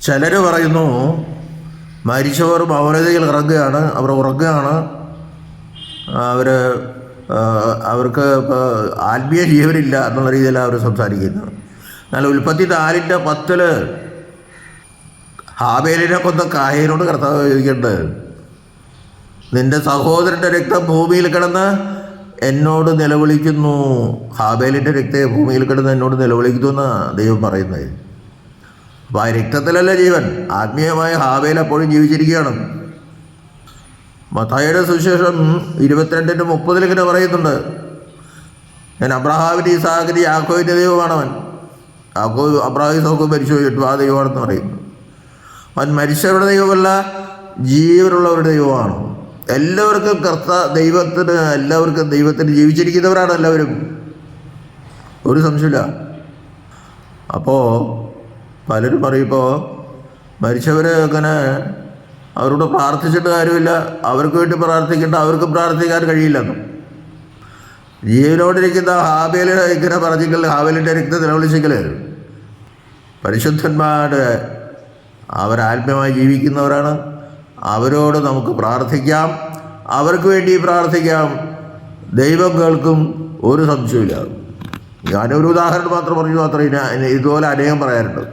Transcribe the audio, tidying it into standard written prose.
ചിലർ പറയുന്നു മരിച്ചവർ ഭവനതയിൽ ഇറങ്ങുകയാണ്, അവർ ഉറങ്ങുകയാണ്, അവർക്ക് ആത്മീയ ജീവനില്ല എന്നുള്ള രീതിയിലാണ് അവർ സംസാരിക്കുന്നത്. എന്നാൽ ഉൽപ്പത്തി 4:10 ഹാബേലിനെ കൊന്ന കായനോട് കർത്താവ് ചോദിക്കുന്നുണ്ട്, നിന്റെ സഹോദരൻ്റെ രക്തം ഭൂമിയിൽ കിടന്ന് എന്നോട് നിലവിളിക്കുന്നു. ഹാബേലിൻ്റെ രക്തം ഭൂമിയിൽ കിടന്ന് എന്നോട് നിലവിളിക്കുന്നു എന്നാണ് ദൈവം പറയുന്നത്. അപ്പോൾ ആ രക്തത്തിലല്ല ജീവൻ, ആത്മീയമായ ഹാബേൽ അപ്പോഴും ജീവിച്ചിരിക്കുകയാണ്. മത്തായിയുടെ സുവിശേഷം 22:30 ഇങ്ങനെ പറയുന്നുണ്ട്, ഞാൻ അബ്രഹാമിൻ്റെ ഇസാഖിൻ്റെ യാക്കോബിൻ്റെ ദൈവമാണവൻ. അബ്രഹാം ഇസാഖും മരിച്ചു പോയിട്ടു ആ ദൈവമാണെന്ന് പറയും. അവൻ മരിച്ചവരുടെ ദൈവമല്ല, ജീവനുള്ളവരുടെ ദൈവമാണ്. എല്ലാവർക്കും ദൈവത്തിന് ജീവിച്ചിരിക്കുന്നവരാണ് എല്ലാവരും, ഒരു സംശയമില്ല. അപ്പോൾ പലരും പറയുമ്പോൾ മരിച്ചവർ അങ്ങനെ അവരോട് പ്രാർത്ഥിച്ചിട്ട് കാര്യമില്ല, അവർക്ക് വേണ്ടി പ്രാർത്ഥിക്കേണ്ട, അവർക്ക് പ്രാർത്ഥിക്കാൻ കഴിയില്ലെന്നും. ജീവനോടിരിക്കുന്ന ഹാബേലിനെ ഇങ്ങനെ പറഞ്ഞെങ്കിൽ, ഹാബേലിൻ്റെ രക്തം നിലവിളിച്ചെങ്കിൽ പരിശുദ്ധന്മാർ അവരാത്മീയമായി ജീവിക്കുന്നവരാണ്. അവരോട് നമുക്ക് പ്രാർത്ഥിക്കാം, അവർക്ക് വേണ്ടി പ്രാർത്ഥിക്കാം, ദൈവം കേൾക്കും, ഒരു സംശയമില്ല. ഞാനൊരു ഉദാഹരണം മാത്രം പറഞ്ഞു, മാത്രമേ ഇതുപോലെ അനേകം പറയാനുണ്ട്.